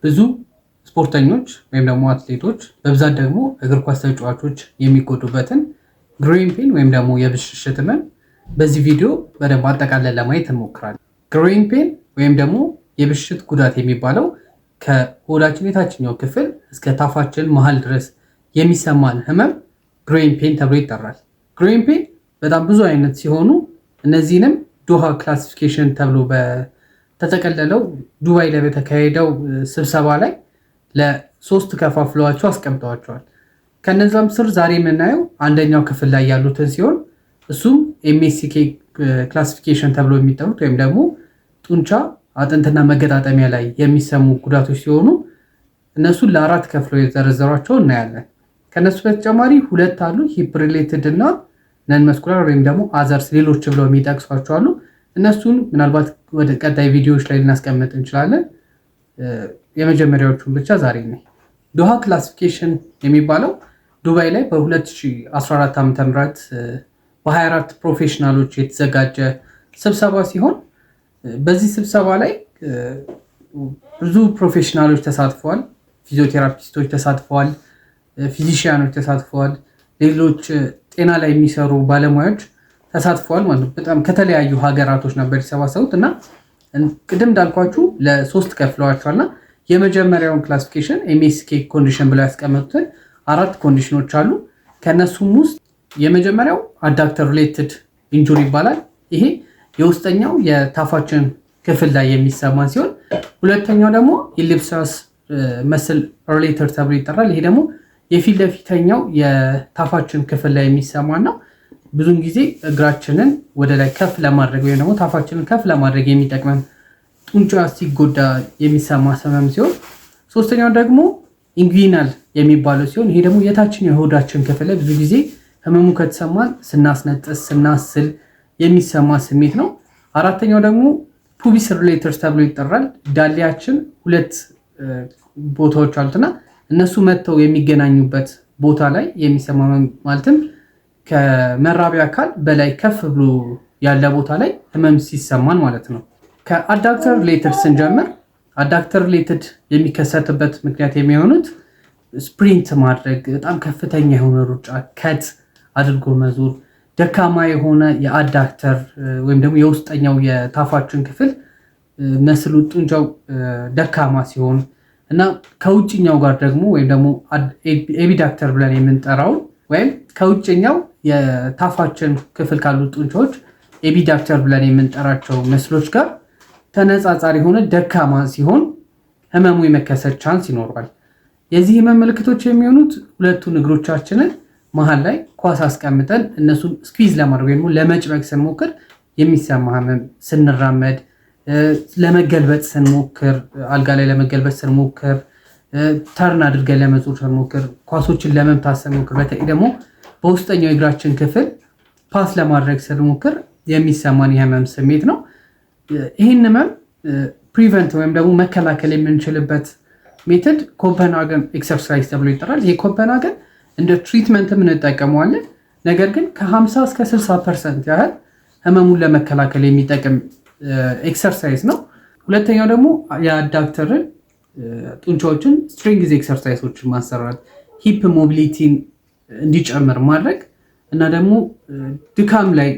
ብዙ ስፖርተኞች ወይም ደግሞ አትሌቶች በብዛት ደግሞ እግር ኳስ ተጫዋቾች የሚጎዱበትን ግሮይን ፔን ወይም ደግሞ የብሽሽት ህመም በዚህ ቪዲዮ በደንብ አጠቃለን ለማየት እንሞክራለን። ግሮይን ፔን ወይም ደግሞ የብሽሽት ጉዳት የሚባለው ከሆዳችን የታችኛው ክፍል እስከ ታፋችን መሃል ድረስ የሚሰማን ህመም ግሮይን ፔን ተብሎ ይጠራል። ግሮይን ፔን በጣም ብዙ አይነት ሲሆኑ እነዚህንም ዶሃ ክላሲፊኬሽን ተብሎ በተጠቀለለው ዱባይ ላይ በተካሄደው ስብሰባ ላይ ለሶስት ከፋፍለዋቸው አስቀምጠዋቸዋል። ከነዛም ስር ዛሬ የምናየው አንደኛው ክፍል ላይ ያሉትን ሲሆን እሱም ኤምኤስኬ ክላሲፊኬሽን ተብሎ የሚጠሩት ወይም ደግሞ ጡንቻ አጥንትና መገጣጠሚያ ላይ የሚሰሙ ጉዳቶች ሲሆኑ እነሱን ለአራት ከፍለው የዘረዘሯቸው እናያለን። ከነሱ በተጨማሪ ሁለት አሉ፣ ሂፕ ሪሌትድ እና ነን መስኩላር ወይም ደግሞ አዘርስ ሌሎች ብለው የሚጠቅሷቸው አሉ። እነሱን ምናልባት ወደ ቀጣይ ቪዲዮዎች ላይ ልናስቀምጥ እንችላለን። የመጀመሪያዎቹን ብቻ ዛሬ ነው። ዶሃ ክላሲፊኬሽን የሚባለው ዱባይ ላይ በ2014 ዓ.ም በ24 ፕሮፌሽናሎች የተዘጋጀ ስብሰባ ሲሆን በዚህ ስብሰባ ላይ ብዙ ፕሮፌሽናሎች ተሳትፈዋል። ፊዚዮቴራፒስቶች ተሳትፈዋል፣ ፊዚሺያኖች ተሳትፈዋል፣ ሌሎች ጤና ላይ የሚሰሩ ባለሙያዎች ተሳትፈዋል ማለት ነው። በጣም ከተለያዩ ሀገራቶች ነበር የተሰባሰቡት እና ቅድም እንዳልኳችሁ ለሶስት ከፍለዋቸዋልና የመጀመሪያውን ክላሲፊኬሽን ኤምኤስኬ ኮንዲሽን ብለው ያስቀመጡትን አራት ኮንዲሽኖች አሉ። ከነሱም ውስጥ የመጀመሪያው አዳክተር ሪሌትድ ኢንጁሪ ይባላል። ይሄ የውስጠኛው የታፋችን ክፍል ላይ የሚሰማ ሲሆን ሁለተኛው ደግሞ ኢሊፕሳስ መስል ሪሌተድ ተብሎ ይጠራል። ይሄ ደግሞ የፊት ለፊተኛው የታፋችን ክፍል ላይ የሚሰማ ነው። ብዙውን ጊዜ እግራችንን ወደ ላይ ከፍ ለማድረግ ወይም ደግሞ ታፋችንን ከፍ ለማድረግ የሚጠቅመን ጡንቻ ሲጎዳ የሚሰማ ህመም ሲሆን ሶስተኛው ደግሞ ኢንጉዊናል የሚባለው ሲሆን ይሄ ደግሞ የታችኛው የሆዳችን ክፍል ላይ ብዙ ጊዜ ህመሙ ከተሰማን ስናስነጥስ ስናስል የሚሰማ ስሜት ነው። አራተኛው ደግሞ ፑቢስ ሪሌተርስ ተብሎ ይጠራል። ዳሌያችን ሁለት ቦታዎች አሉትና እነሱ መጥተው የሚገናኙበት ቦታ ላይ የሚሰማ ማለትም ከመራቢያ አካል በላይ ከፍ ብሎ ያለ ቦታ ላይ ህመም ሲሰማን ማለት ነው። ከአዳክተር ሪሌትድ ስንጀምር አዳክተር ሪሌትድ የሚከሰትበት ምክንያት የሚሆኑት ስፕሪንት ማድረግ፣ በጣም ከፍተኛ የሆነ ሩጫ፣ ከት አድርጎ መዞር፣ ደካማ የሆነ የአዳክተር ወይም ደግሞ የውስጠኛው የታፋችን ክፍል መስሉ ጡንቻው ደካማ ሲሆን እና ከውጭኛው ጋር ደግሞ ወይም ደግሞ ኤቢዳክተር ብለን የምንጠራው ወይም ከውጭኛው የታፋችን ክፍል ካሉት ጡንቻዎች ኤቢዳክተር ብለን የምንጠራቸው መስሎች ጋር ተነጻጻሪ የሆነ ደካማ ሲሆን ህመሙ የመከሰት ቻንስ ይኖረዋል። የዚህ ህመም ምልክቶች የሚሆኑት ሁለቱን እግሮቻችንን መሀል ላይ ኳስ አስቀምጠን እነሱን ስኩዊዝ ለማድረግ ወይም ለመጭመቅ ስንሞክር የሚሰማ ህመም፣ ስንራመድ፣ ለመገልበጥ ስንሞክር፣ አልጋ ላይ ለመገልበጥ ስንሞክር፣ ተርን አድርገን ለመዞር ስንሞክር፣ ኳሶችን ለመምታት ስንሞክር፣ በተለይ ደግሞ በውስጠኛው የእግራችን ክፍል ፓስ ለማድረግ ስንሞክር የሚሰማን የህመም ስሜት ነው። ይህን ህመም ፕሪቨንት ወይም ደግሞ መከላከል የምንችልበት ሜትድ ኮፐንሃገን ኤክሰርሳይዝ ተብሎ ይጠራል። ይሄ ኮፐንሃገን እንደ ትሪትመንትም እንጠቀመዋለን። ነገር ግን ከ50 እስከ 60% ያህል ህመሙን ለመከላከል የሚጠቅም ኤክሰርሳይዝ ነው። ሁለተኛው ደግሞ የአዳክተርን ጡንቻዎችን ስትሪንግዝ ኤክሰርሳይዞችን ማሰራት፣ ሂፕ ሞቢሊቲን እንዲጨምር ማድረግ እና ደግሞ ድካም ላይ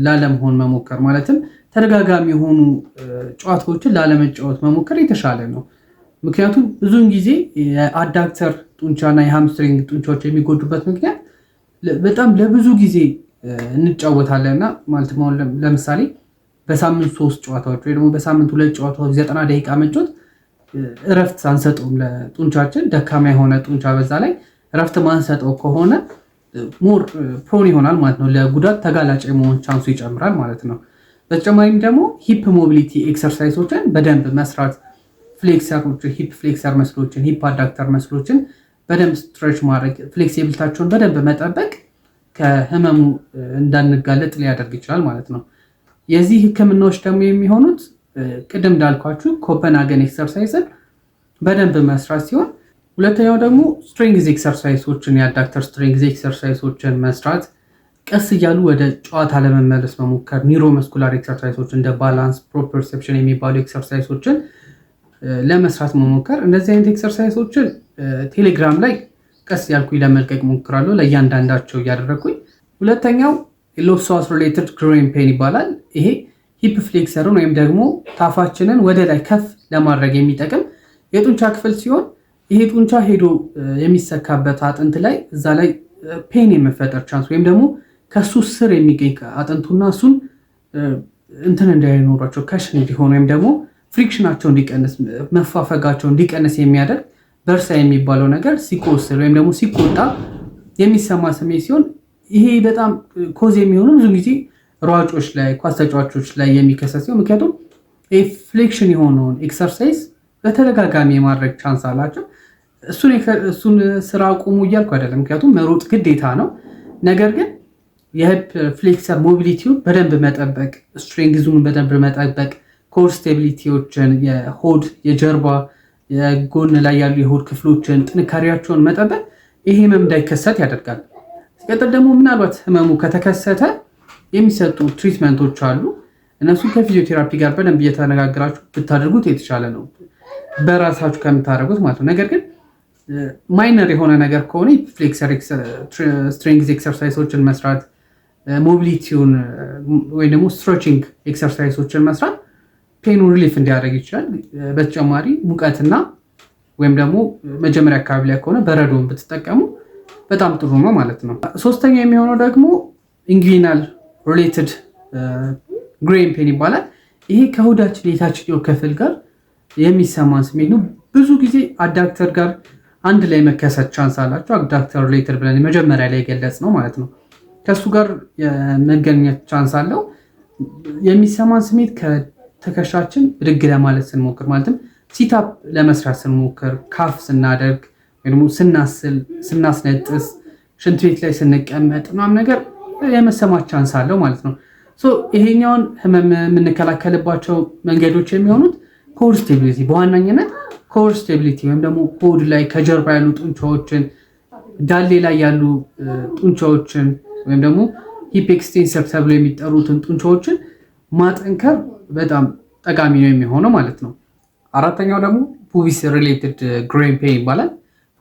ላለመሆን መሞከር፣ ማለትም ተደጋጋሚ የሆኑ ጨዋታዎችን ላለመጫወት መሞከር የተሻለ ነው። ምክንያቱም ብዙውን ጊዜ የአዳክተር ጡንቻና የሃምስትሪንግ ጡንቻዎች የሚጎዱበት ምክንያት በጣም ለብዙ ጊዜ እንጫወታለንና ማለትም አሁን ለምሳሌ በሳምንት 3 ጨዋታዎች ወይ ደግሞ በሳምንት 2 ጨዋታዎች 90 ደቂቃ መጫወት እረፍት አንሰጠውም ለጡንቻችን። ደካማ የሆነ ጡንቻ በዛ ላይ እረፍት ማንሰጠው ከሆነ ሞር ፕሮን ይሆናል ማለት ነው። ለጉዳት ተጋላጭ የመሆን ቻንሱ ይጨምራል ማለት ነው። በተጨማሪም ደግሞ ሂፕ ሞቢሊቲ ኤክሰርሳይሶችን በደንብ መስራት፣ ፍሌክሰሮችን፣ ሂፕ ፍሌክሰር መስሎችን፣ ሂፕ አዳክተር መስሎችን በደንብ ስትሬች ማድረግ፣ ፍሌክሲቢሊታቸውን በደንብ መጠበቅ ከህመሙ እንዳንጋለጥ ሊያደርግ ይችላል ማለት ነው። የዚህ ህክምናዎች ደግሞ የሚሆኑት ቅድም እንዳልኳችሁ ኮፐንሃገን ኤክሰርሳይዝን በደንብ መስራት ሲሆን ሁለተኛው ደግሞ ስትሪንግዝ ኤክሰርሳይሶችን የአዳክተር ስትሪንግዝ ኤክሰርሳይሶችን መስራት፣ ቀስ እያሉ ወደ ጨዋታ ለመመለስ መሞከር፣ ኒውሮመስኩላር ኤክሰርሳይሶች እንደ ባላንስ ፕሮፕሪዮሴፕሽን የሚባሉ ኤክሰርሳይሶችን ለመስራት መሞከር። እንደዚህ አይነት ኤክሰርሳይሶችን ቴሌግራም ላይ ቀስ ያልኩኝ ለመልቀቅ ሞክራለሁ ለእያንዳንዳቸው እያደረግኩኝ። ሁለተኛው ኢሎፕሶስ ሪሌትድ ግሮይንግ ፔን ይባላል። ይሄ ሂፕ ፍሌክሰርን ወይም ደግሞ ታፋችንን ወደ ላይ ከፍ ለማድረግ የሚጠቅም የጡንቻ ክፍል ሲሆን ይሄ ጡንቻ ሄዶ የሚሰካበት አጥንት ላይ እዛ ላይ ፔን የመፈጠር ቻንስ ወይም ደግሞ ከሱ ስር የሚገኝ አጥንቱና እሱን እንትን እንዳይኖራቸው ከሽን እንዲሆን ወይም ደግሞ ፍሪክሽናቸው እንዲቀንስ መፋፈጋቸው እንዲቀንስ የሚያደርግ በርሳ የሚባለው ነገር ሲቆስል ወይም ደግሞ ሲቆጣ የሚሰማ ስሜት ሲሆን ይሄ በጣም ኮዝ የሚሆኑ ብዙ ጊዜ ሯጮች ላይ ኳስ ተጫዋቾች ላይ የሚከሰት ሲሆን ምክንያቱም ፍሌክሽን የሆነውን ኤክሰርሳይዝ በተደጋጋሚ የማድረግ ቻንስ አላቸው። እሱን ስራ አቁሙ እያልኩ አይደለም፣ ምክንያቱም መሮጥ ግዴታ ነው። ነገር ግን የሂፕ ፍሌክሰር ሞቢሊቲውን በደንብ መጠበቅ፣ ስትሬንግዙን በደንብ መጠበቅ፣ ኮር ስቴቢሊቲዎችን፣ የሆድ የጀርባ የጎን ላይ ያሉ የሆድ ክፍሎችን ጥንካሬያቸውን መጠበቅ ይሄ ህመም እንዳይከሰት ያደርጋል። ሲቀጥል ደግሞ ምናልባት ህመሙ ከተከሰተ የሚሰጡ ትሪትመንቶች አሉ። እነሱን ከፊዚዮቴራፒ ጋር በደንብ እየተነጋገራችሁ ብታደርጉት የተሻለ ነው፣ በራሳችሁ ከምታደርጉት ማለት ነው። ነገር ግን ማይነር የሆነ ነገር ከሆነ ፍሌክሰር ስትሬንግዝ ኤክሰርሳይሶችን መስራት፣ ሞቢሊቲውን ወይም ደግሞ ስትሬቺንግ ኤክሰርሳይሶችን መስራት ፔኑ ሪሊፍ እንዲያደርግ ይችላል። በተጨማሪ ሙቀትና ወይም ደግሞ መጀመሪያ አካባቢ ላይ ከሆነ በረዶን ብትጠቀሙ በጣም ጥሩ ነው ማለት ነው። ሶስተኛ የሚሆነው ደግሞ ኢንግዊናል ሪሌትድ ግሬን ፔን ይባላል። ይሄ ከሆዳችን የታችኛው ክፍል ጋር የሚሰማን ስሜት ነው። ብዙ ጊዜ አዳክተር ጋር አንድ ላይ መከሰት ቻንስ አላቸው። አዳክተር ሪሌትድ ብለን መጀመሪያ ላይ የገለጽ ነው ማለት ነው። ከእሱ ጋር የመገኘት ቻንስ አለው። የሚሰማን ስሜት ከተከሻችን ብድግ ለማለት ስንሞክር ማለትም ሲታፕ ለመስራት ስንሞክር፣ ካፍ ስናደርግ ወይ ደግሞ ስናስል፣ ስናስነጥስ፣ ሽንት ቤት ላይ ስንቀመጥ ምናምን ነገር የመሰማት ቻንስ አለው ማለት ነው። ይሄኛውን ህመም የምንከላከልባቸው መንገዶች የሚሆኑት ኮር ስቴቢሊቲ፣ በዋናኝነት ኮር ስቴቢሊቲ ወይም ደግሞ ሆድ ላይ ከጀርባ ያሉ ጡንቻዎችን፣ ዳሌ ላይ ያሉ ጡንቻዎችን ወይም ደግሞ ሂፕ ኤክስቴንሰር ተብሎ የሚጠሩትን ጡንቻዎችን ማጠንከር በጣም ጠቃሚ ነው የሚሆነው ማለት ነው። አራተኛው ደግሞ ፑቢስ ሪሌትድ ግሮይን ፔን ይባላል።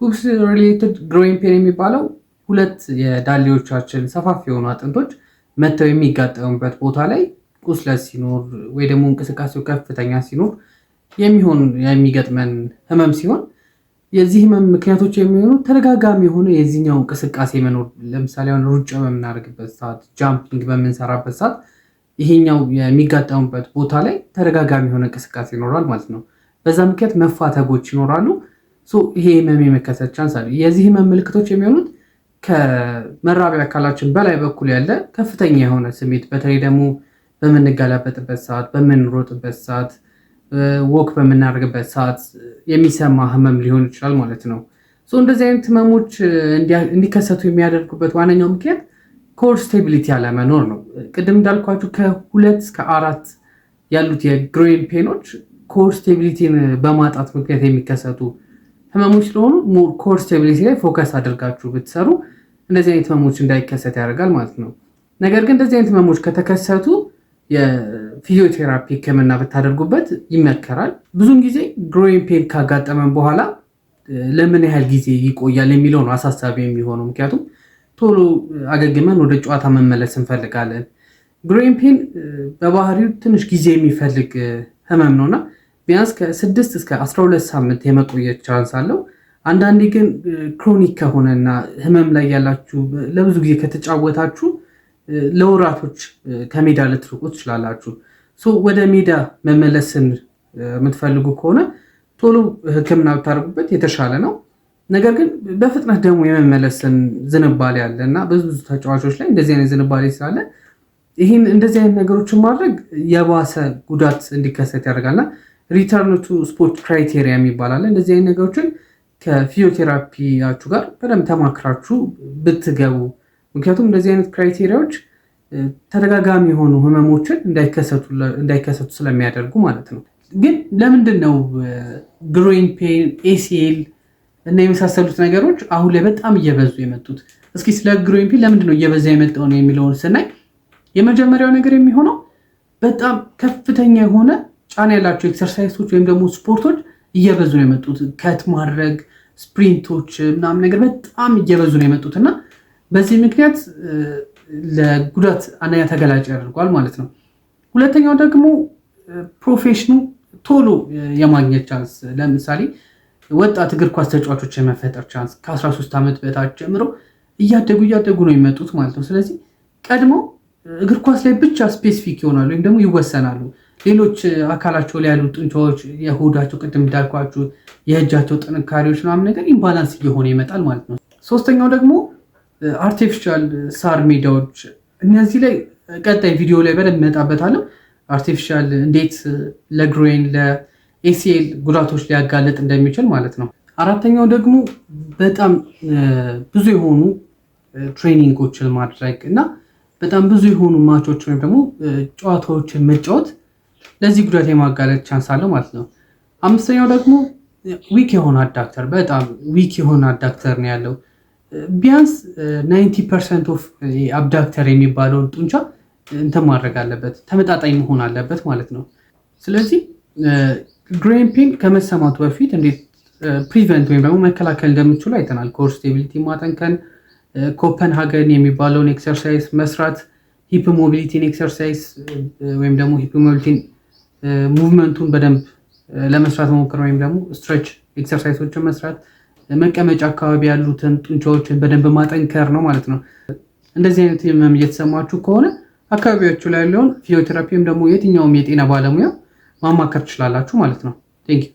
ፑቢስ ሪሌትድ ግሮይን ፔን የሚባለው ሁለት የዳሌዎቻችን ሰፋፊ የሆኑ አጥንቶች መተው የሚጋጠሙበት ቦታ ላይ ቁስለት ሲኖር ወይ ደግሞ እንቅስቃሴው ከፍተኛ ሲኖር የሚገጥመን ህመም ሲሆን የዚህ ህመም ምክንያቶች የሚሆኑ ተደጋጋሚ የሆነ የዚህኛው እንቅስቃሴ መኖር፣ ለምሳሌ አሁን ሩጫ በምናደርግበት ሰዓት፣ ጃምፒንግ በምንሰራበት ሰዓት ይሄኛው የሚጋጠሙበት ቦታ ላይ ተደጋጋሚ የሆነ እንቅስቃሴ ይኖራል ማለት ነው። በዛ ምክንያት መፋተጎች ይኖራሉ። ይሄ ህመም የመከሰት ቻንስ አለ። የዚህ ህመም ምልክቶች የሚሆኑት ከመራቢያ አካላችን በላይ በኩል ያለ ከፍተኛ የሆነ ስሜት፣ በተለይ ደግሞ በምንገላበጥበት ሰዓት፣ በምንሮጥበት ሰዓት፣ ወክ በምናደርግበት ሰዓት የሚሰማ ህመም ሊሆን ይችላል ማለት ነው። እንደዚህ አይነት ህመሞች እንዲከሰቱ የሚያደርጉበት ዋነኛው ምክንያት ኮር ስቴቢሊቲ አለመኖር ነው። ቅድም እንዳልኳችሁ ከ2 እስከ 4 ያሉት የግሮይን ፔኖች ኮር ስቴቢሊቲን በማጣት ምክንያት የሚከሰቱ ህመሞች ስለሆኑ ኮር ስቴቢሊቲ ላይ ፎከስ አድርጋችሁ ብትሰሩ እንደዚህ አይነት ህመሞች እንዳይከሰት ያደርጋል ማለት ነው። ነገር ግን እንደዚህ አይነት ህመሞች ከተከሰቱ የፊዚዮቴራፒ ህክምና ብታደርጉበት ይመከራል። ብዙውን ጊዜ ግሮይን ፔን ካጋጠመን በኋላ ለምን ያህል ጊዜ ይቆያል የሚለው ነው አሳሳቢ የሚሆነው። ምክንያቱም ቶሎ አገግመን ወደ ጨዋታ መመለስ እንፈልጋለን። ግሮይን ፔን በባህሪው ትንሽ ጊዜ የሚፈልግ ህመም ነውና ቢያንስ ከ6 እስከ 12 ሳምንት የመቆየት ቻንስ አለው። አንዳንዴ ግን ክሮኒክ ከሆነና ህመም ላይ ያላችሁ ለብዙ ጊዜ ከተጫወታችሁ ለወራቶች ከሜዳ ልትርቁ ትችላላችሁ። ወደ ሜዳ መመለስን የምትፈልጉ ከሆነ ቶሎ ህክምና ብታደርጉበት የተሻለ ነው። ነገር ግን በፍጥነት ደግሞ የመመለስን ዝንባሌ አለ እና ብዙ ተጫዋቾች ላይ እንደዚህ አይነት ዝንባሌ ስላለ ይህን እንደዚህ አይነት ነገሮችን ማድረግ የባሰ ጉዳት እንዲከሰት ያደርጋልና ሪተርን ቱ ስፖርት ክራይቴሪያ የሚባላል። እንደዚህ አይነት ነገሮችን ከፊዚዮቴራፒያችሁ ጋር በደንብ ተማክራችሁ ብትገቡ፣ ምክንያቱም እንደዚህ አይነት ክራይቴሪያዎች ተደጋጋሚ የሆኑ ህመሞችን እንዳይከሰቱ ስለሚያደርጉ ማለት ነው። ግን ለምንድን ነው ግሮይን ፔን፣ ኤሲኤል እና የመሳሰሉት ነገሮች አሁን ላይ በጣም እየበዙ የመጡት? እስኪ ስለ ግሮይን ፔን ለምንድን ነው እየበዛ የመጣው ነው የሚለውን ስናይ የመጀመሪያው ነገር የሚሆነው በጣም ከፍተኛ የሆነ ጫና ያላቸው ኤክሰርሳይሶች ወይም ደግሞ ስፖርቶች እየበዙ ነው የመጡት። ከት ማድረግ ስፕሪንቶች ምናምን ነገር በጣም እየበዙ ነው የመጡት እና በዚህ ምክንያት ለጉዳት አንደኛ ተገላጭ ያደርጓል ማለት ነው። ሁለተኛው ደግሞ ፕሮፌሽኑ ቶሎ የማግኘት ቻንስ፣ ለምሳሌ ወጣት እግር ኳስ ተጫዋቾች የመፈጠር ቻንስ ከ13 ዓመት በታች ጀምሮ እያደጉ ነው የሚመጡት ማለት ነው። ስለዚህ ቀድሞ እግር ኳስ ላይ ብቻ ስፔሲፊክ ይሆናሉ ወይም ደግሞ ይወሰናሉ። ሌሎች አካላቸው ላይ ያሉ ጡንቻዎች፣ የሆዳቸው ቅድም እንዳልኳችሁ የእጃቸው ጥንካሬዎች ምናምን ነገር ኢምባላንስ እየሆነ ይመጣል ማለት ነው። ሶስተኛው ደግሞ አርቲፊሻል ሳር ሜዳዎች፣ እነዚህ ላይ ቀጣይ ቪዲዮ ላይ በደንብ እመጣበታለሁ። አርቲፊሻል እንዴት ለግሬን ለኤሲኤል ጉዳቶች ሊያጋለጥ እንደሚችል ማለት ነው። አራተኛው ደግሞ በጣም ብዙ የሆኑ ትሬኒንጎችን ማድረግ እና በጣም ብዙ የሆኑ ማቾች ወይም ደግሞ ጨዋታዎችን መጫወት ለዚህ ጉዳት የማጋለጥ ቻንስ አለው ማለት ነው። አምስተኛው ደግሞ ዊክ የሆነ አዳክተር፣ በጣም ዊክ የሆነ አዳክተር ነው ያለው። ቢያንስ 90% ኦፍ አብዳክተር የሚባለውን ጡንቻ እንትን ማድረግ አለበት፣ ተመጣጣኝ መሆን አለበት ማለት ነው። ስለዚህ ግሬን ፔን ከመሰማቱ በፊት እንዴት ፕሪቨንት ወይም ደግሞ መከላከል እንደምችሉ አይተናል። ኮር ስቴቢሊቲ ማጠንከን፣ ኮፐንሃገን የሚባለውን ኤክሰርሳይዝ መስራት፣ ሂፕ ሞቢሊቲን ኤክሰርሳይዝ ወይም ደግሞ ሂፕ ሞቢሊቲን ሙቭመንቱን በደንብ ለመስራት መሞከር ወይም ደግሞ ስትሬች ኤክሰርሳይሶችን መስራት፣ መቀመጫ አካባቢ ያሉትን ጡንቻዎችን በደንብ ማጠንከር ነው ማለት ነው። እንደዚህ አይነት ህመም እየተሰማችሁ ከሆነ አካባቢያችሁ ላይ ያለውን ፊዚዮቴራፒ ወይም ደግሞ የትኛውም የጤና ባለሙያ ማማከር ትችላላችሁ ማለት ነው። ቴንክ ዩ